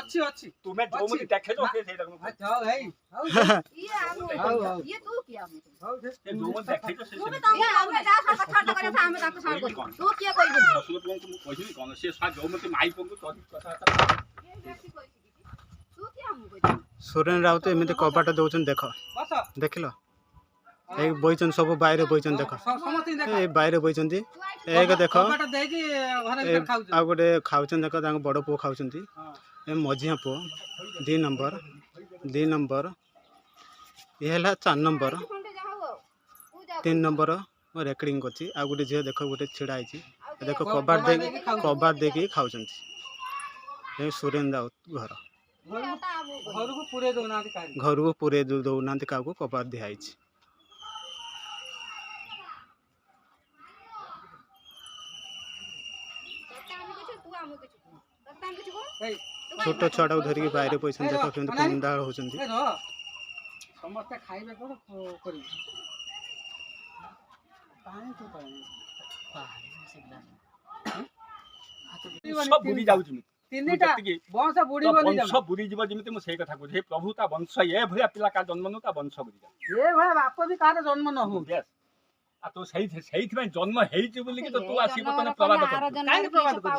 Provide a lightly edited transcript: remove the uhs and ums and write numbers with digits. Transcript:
अच्छी अच्छी तुम्हें जो मुझे देखे जो से लगनो अच्छा भाई ये हम ये तू किया मुझे जो मुझे देखे जो से तू तो ये हमें जा सब छाड़ करे था हमें का छाड़ को तू किया कोई नहीं ससुर को कोई नहीं कोन से सा जो मुझे माई को तो कथा ये व्यक्ति कोई तू किया मुझे सुरेन राउत एमती कबाट दौन देख बस देख एक बईचन सब बाहर बईचन देख समस्त देख ए बाहर बईचन एक देख कबाट दे कि घरे भीतर खाउ आ गोटे खाऊन देख बड़ पुओ खाऊँ ए मझिया पुओ 2 नंबर ये है 4 नंबर 3 नंबर रेकर्डिंग कर आ गोटे झील देख गोटे छिड़ा है देख कबाट देखिए खाऊँ सुरेन राउत घर घर को पूरे दोना अधिकारी घर को पूरे दौना क्या कबाट दिखाई छोट छुआ धरिकी बाहर पैसा देख के कंदाल होती ए रो समस्त खाइबे कोन करी पानी तो पानी सब बुरी जाउ छी तीनटा वंश बुड़ी बोली वंश बुरी जीव जिमिति मु सेई कथा कहै प्रभु ता वंश ए भया पिला का जन्म न ता वंश बुरी जा ए भाई बाप भी कार जन्म न हो यस आ तो सही में जन्म हेई छी बोली कि तो तू आसी को तने प्रवाद कर काहे प्रवाद कर